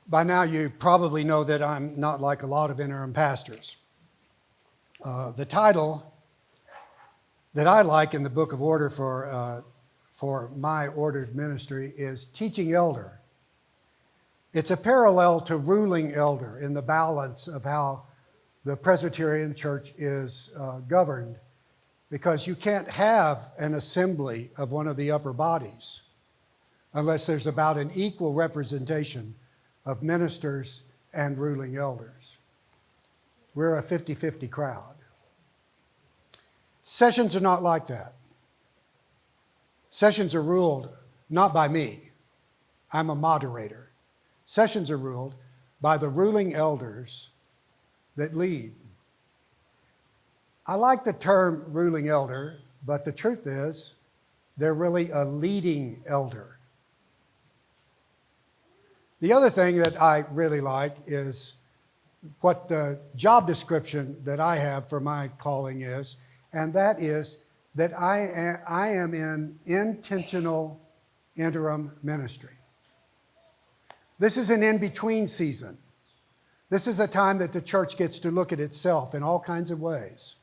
By now you probably know that I'm not like a lot of interim pastors. The title that I like in the Book of Order for my ordered ministry is Teaching Elder. It's a parallel to ruling elder in the balance of how the Presbyterian Church is governed, because you can't have an assembly of one of the upper bodies unless there's about an equal representation of ministers and ruling elders. We're a 50-50 crowd. Sessions are not like that. Sessions are ruled not by me. I'm a moderator. Sessions are ruled by the ruling elders that lead. I like the term ruling elder, but the truth is they're really a leading elder. The other thing that I really like is what the job description that I have for my calling is, and that is that I am in intentional interim ministry. This is an in-between season. This is a time that the church gets to look at itself in all kinds of ways.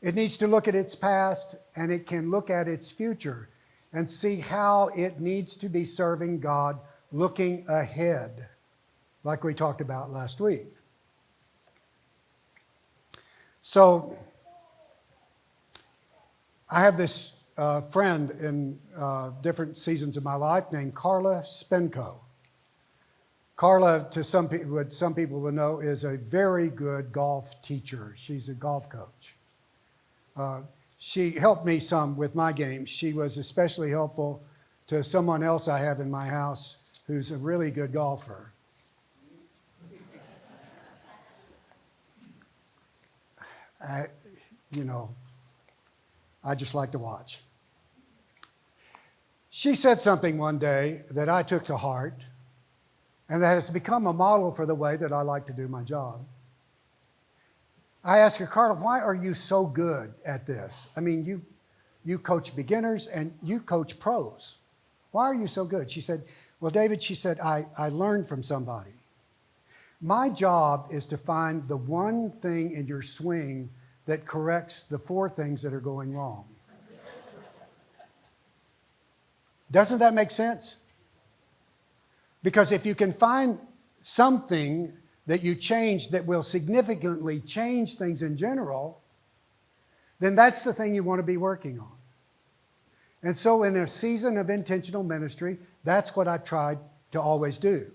It needs to look at its past, and it can look at its future and see how it needs to be serving God looking ahead, like we talked about last week. So, I have this friend in different seasons of my life named Carla Spenko. Carla, to some people will know, is a very good golf teacher. She's a golf coach. She helped me some with my game. She was especially helpful to someone else I have in my house who's a really good golfer. I just like to watch. She said something one day that I took to heart, and that has become a model for the way that I like to do my job. I asked her, Carla, why are you so good at this? I mean, you coach beginners and you coach pros. Why are you so good? She said, well, David, she said, I learned from somebody. My job is to find the one thing in your swing that corrects the four things that are going wrong. Doesn't that make sense? Because if you can find something that you change that will significantly change things in general, then that's the thing you want to be working on. And so in a season of intentional ministry, that's what I've tried to always do.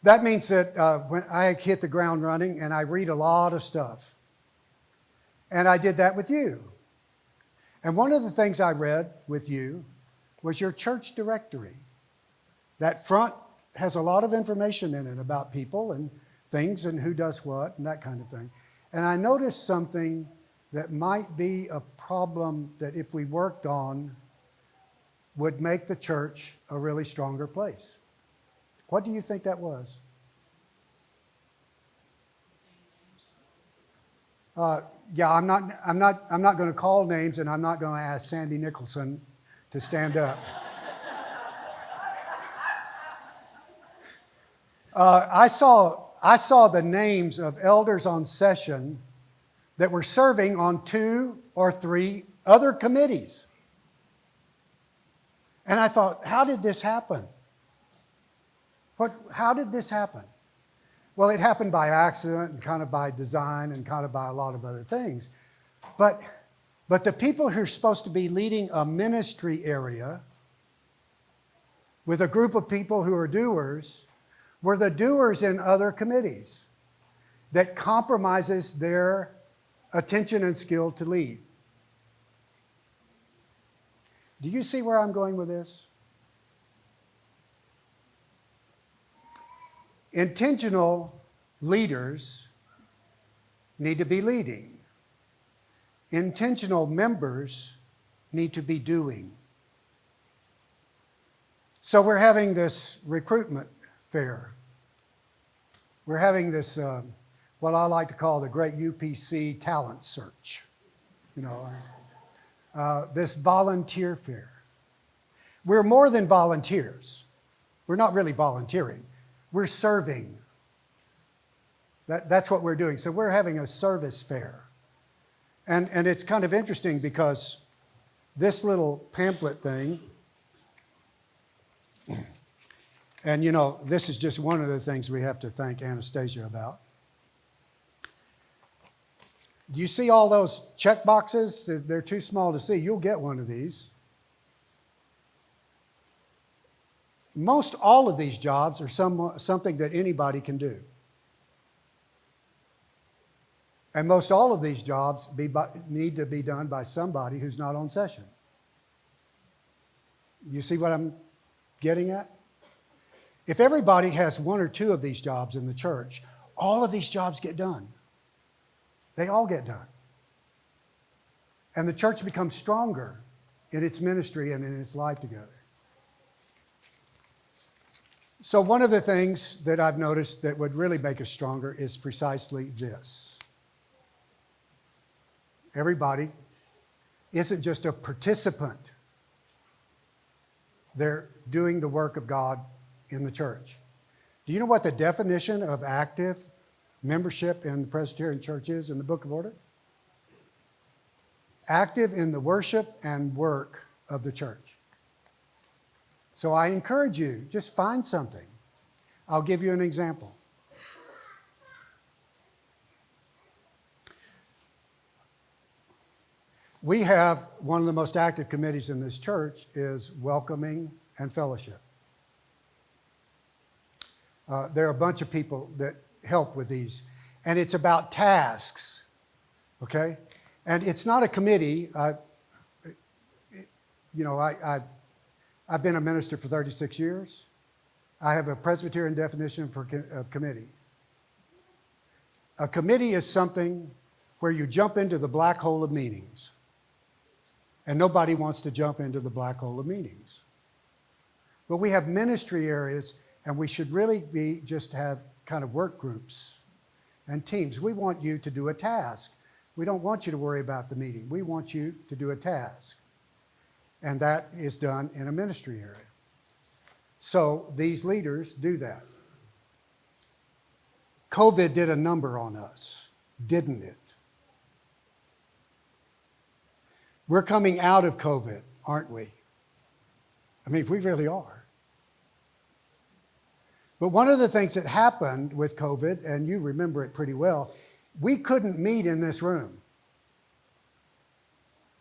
That means that when I hit the ground running and I read a lot of stuff. And I did that with you. And one of the things I read with you was your church directory. That front has a lot of information in it about people and things and who does what and that kind of thing. And I noticed something that might be a problem that if we worked on would make the church a really stronger place. What do you think that was? I'm not going to call names, and I'm not going to ask Sandy Nicholson to stand up. I saw the names of elders on session that were serving on 2 or 3 other committees. And I thought, how did this happen? How did this happen? Well, it happened by accident and kind of by design and kind of by a lot of other things. But the people who are supposed to be leading a ministry area with a group of people who are doers were the doers in other committees that compromises their attention and skill to lead. Do you see where I'm going with this? Intentional leaders need to be leading. Intentional members need to be doing. So we're having this recruitment fair. We're having this, what I like to call the great UPC talent search. This volunteer fair. We're more than volunteers. We're not really volunteering. We're serving. That's what we're doing. So we're having a service fair. And it's kind of interesting because this little pamphlet thing, and you know, this is just one of the things we have to thank Anastasia about. Do you see all those check boxes? They're too small to see. You'll get one of these. Most all of these jobs are something that anybody can do. And most all of these jobs need to be done by somebody who's not on session. You see what I'm getting at? If everybody has one or two of these jobs in the church, all of these jobs get done. They all get done. And the church becomes stronger in its ministry and in its life together. So one of the things that I've noticed that would really make us stronger is precisely this. Everybody isn't just a participant. They're doing the work of God in the church. Do you know what the definition of active membership in the Presbyterian Church is in the Book of Order? Active in the worship and work of the church. So I encourage you, just find something. I'll give you an example. We have one of the most active committees in this church is welcoming and fellowship. There are a bunch of people that help with these. And it's about tasks, okay? And it's not a committee. I've been a minister for 36 years. I have a Presbyterian definition of committee. A committee is something where you jump into the black hole of meetings. And nobody wants to jump into the black hole of meetings. But we have ministry areas, and we should really just have kind of work groups and teams. We want you to do a task. We don't want you to worry about the meeting. We want you to do a task. And that is done in a ministry area. So these leaders do that. COVID did a number on us, didn't it? We're coming out of COVID, aren't we? I mean, we really are. But one of the things that happened with COVID, and you remember it pretty well, we couldn't meet in this room.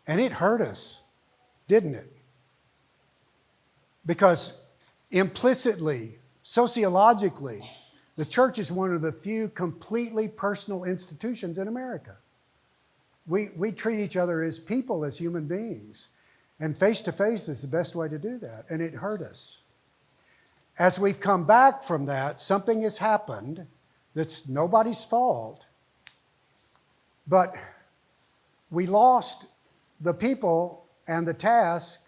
And it hurt us, didn't it? Because implicitly, sociologically, the church is one of the few completely personal institutions in America. We treat each other as people, as human beings. And face-to-face is the best way to do that. And it hurt us. As we've come back from that, something has happened that's nobody's fault. But we lost the people and the task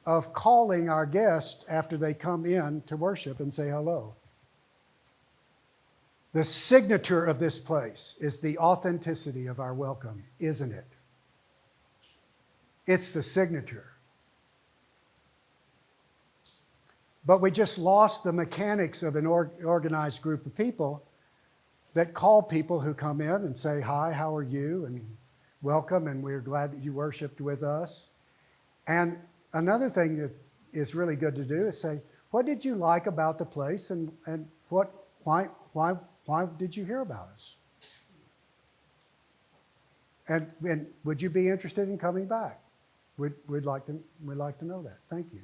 of calling our guests after they come in to worship and say hello. The signature of this place is the authenticity of our welcome, isn't it? It's the signature. But we just lost the mechanics of an organized group of people that call people who come in and say, hi, how are you? And welcome, and we're glad that you worshiped with us. And another thing that is really good to do is say, what did you like about the place, and why did you hear about us? And would you be interested in coming back? We'd like to know that. Thank you.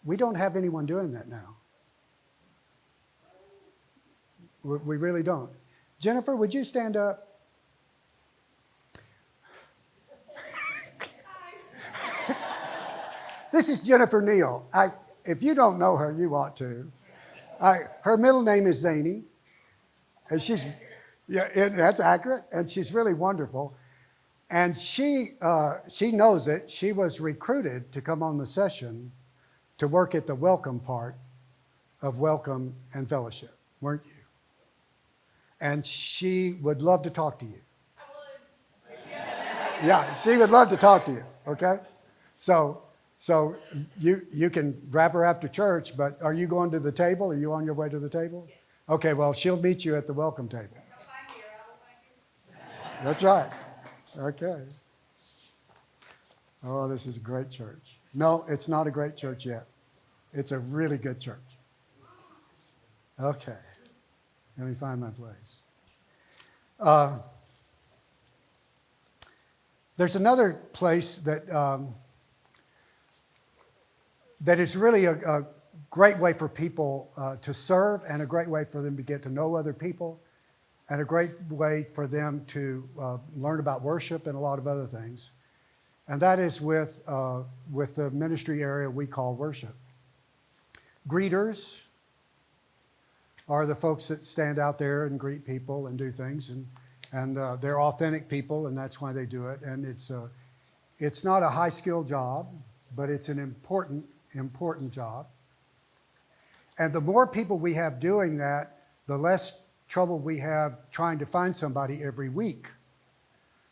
We don't have anyone doing that now. We really don't. Jennifer, would you stand up? This is Jennifer Neal. If you don't know her, you ought to. Her middle name is Zany, and that's accurate, and she's really wonderful. And she knows it. She was recruited to come on the session to work at the welcome part of welcome and fellowship, weren't you? And she would love to talk to you. I would. Yeah, she would love to talk to you, okay? So So you can grab her after church, but are you going to the table? Are you on your way to the table? Yes. Okay, well, she'll meet you at the welcome table. That's right. Okay. Oh, this is a great church. No, it's not a great church yet. It's a really good church. Okay. Let me find my place. There's another place that is really a great way for people to serve, and a great way for them to get to know other people, and a great way for them to learn about worship and a lot of other things. And that is with the ministry area we call worship. Greeters are the folks that stand out there and greet people and do things, and they're authentic people, and that's why they do it. And it's not a high-skill job, but it's an important job. And the more people we have doing that, the less trouble we have trying to find somebody every week.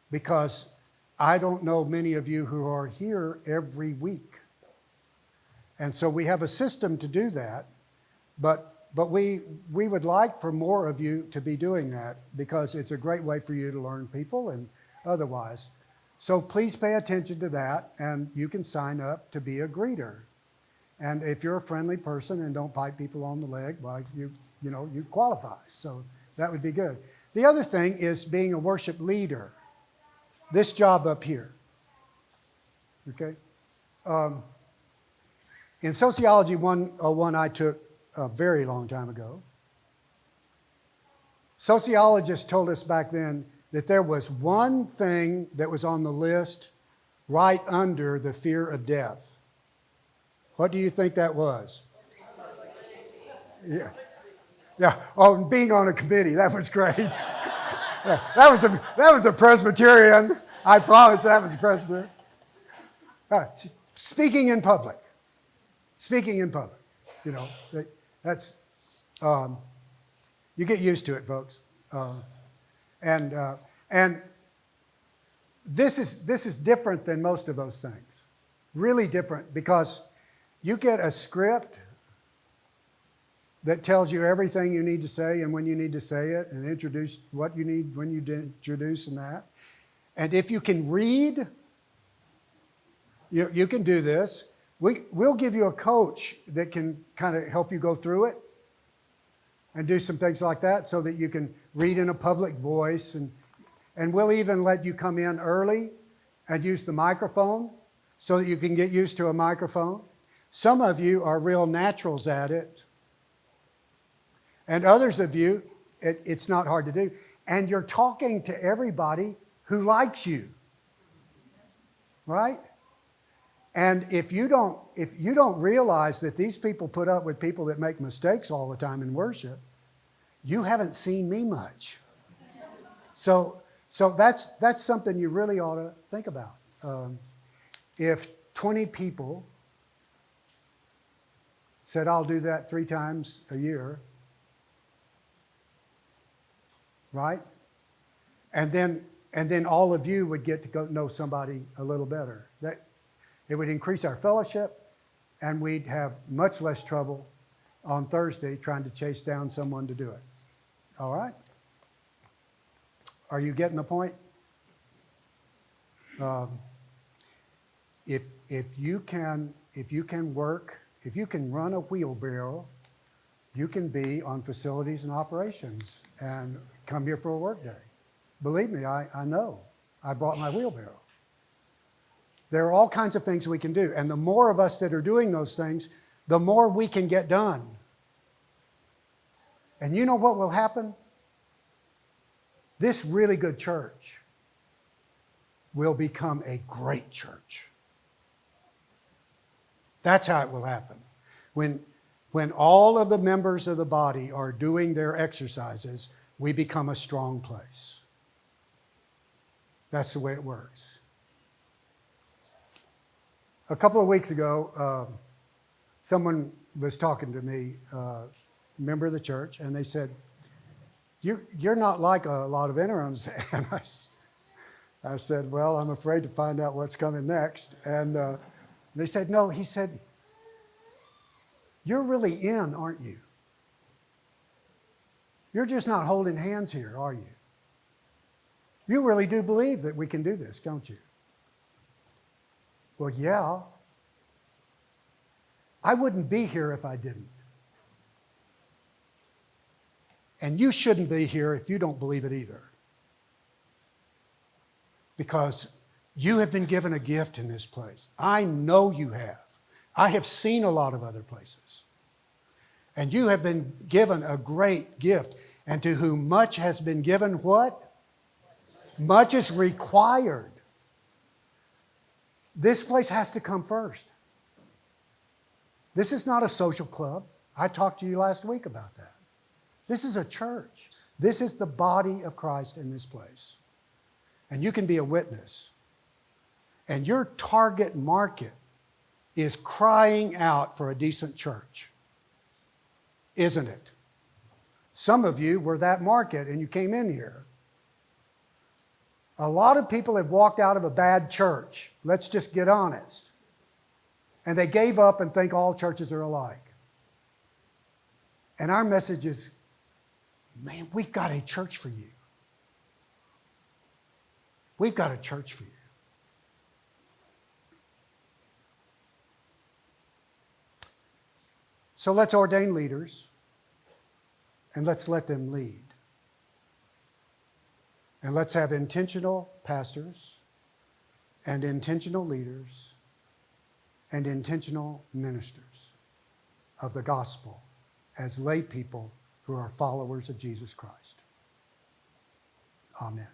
Because I don't know many of you who are here every week. And so we have a system to do that, but we would like for more of you to be doing that, because it's a great way for you to learn people and otherwise. So please pay attention to that, and you can sign up to be a greeter. And if you're a friendly person and don't bite people on the leg, well, you qualify. So that would be good. The other thing is being a worship leader. This job up here. Okay? In Sociology 101 I took a very long time ago, sociologists told us back then that there was one thing that was on the list right under the fear of death. What do you think that was? Yeah. Oh, being on a committee, that was great. Yeah, that was a Presbyterian. I promise that was a Presbyterian. Speaking in public. That's you get used to it, folks. And this is different than most of those things. Really different, because you get a script that tells you everything you need to say and when you need to say it, and introduce what you need when you introduce and that. And if you can read, you can do this. We'll give you a coach that can kind of help you go through it and do some things like that, so that you can read in a public voice. And we'll even let you come in early and use the microphone so that you can get used to a microphone. Some of you are real naturals at it. And others of you, it's not hard to do. And you're talking to everybody who likes you. Right? And if you don't realize that these people put up with people that make mistakes all the time in worship, you haven't seen me much. So that's something you really ought to think about. If 20 people said, I'll do that 3 times a year, right? And then all of you would get to go know somebody a little better. It would increase our fellowship, and we'd have much less trouble on Thursday trying to chase down someone to do it. All right? Are you getting the point? If you can run a wheelbarrow, you can be on facilities and operations and come here for a work day. Believe me, I know. I brought my wheelbarrow. There are all kinds of things we can do. And the more of us that are doing those things, the more we can get done. And you know what will happen? This really good church will become a great church. That's how it will happen. When all of the members of the body are doing their exercises, we become a strong place. That's the way it works. A couple of weeks ago, someone was talking to me, a member of the church, and they said, you're not like a lot of interims. And I said, well, I'm afraid to find out what's coming next. And They said, no. He said, you're really in, aren't you? You're just not holding hands here, are you? You really do believe that we can do this, don't you? Well, yeah. I wouldn't be here if I didn't. And you shouldn't be here if you don't believe it either. Because you have been given a gift in this place. I know you have. I have seen a lot of other places. And you have been given a great gift. And to whom much has been given, what? Much is required. This place has to come first. This is not a social club. I talked to you last week about that. This is a church. This is the body of Christ in this place. And you can be a witness. And your target market is crying out for a decent church. Isn't it? Some of you were that market and you came in here. A lot of people have walked out of a bad church. Let's just get honest. And they gave up and think all churches are alike. And our message is, man, we've got a church for you. We've got a church for you. So let's ordain leaders and let's let them lead. And let's have intentional pastors and intentional leaders and intentional ministers of the gospel as lay people who are followers of Jesus Christ. Amen.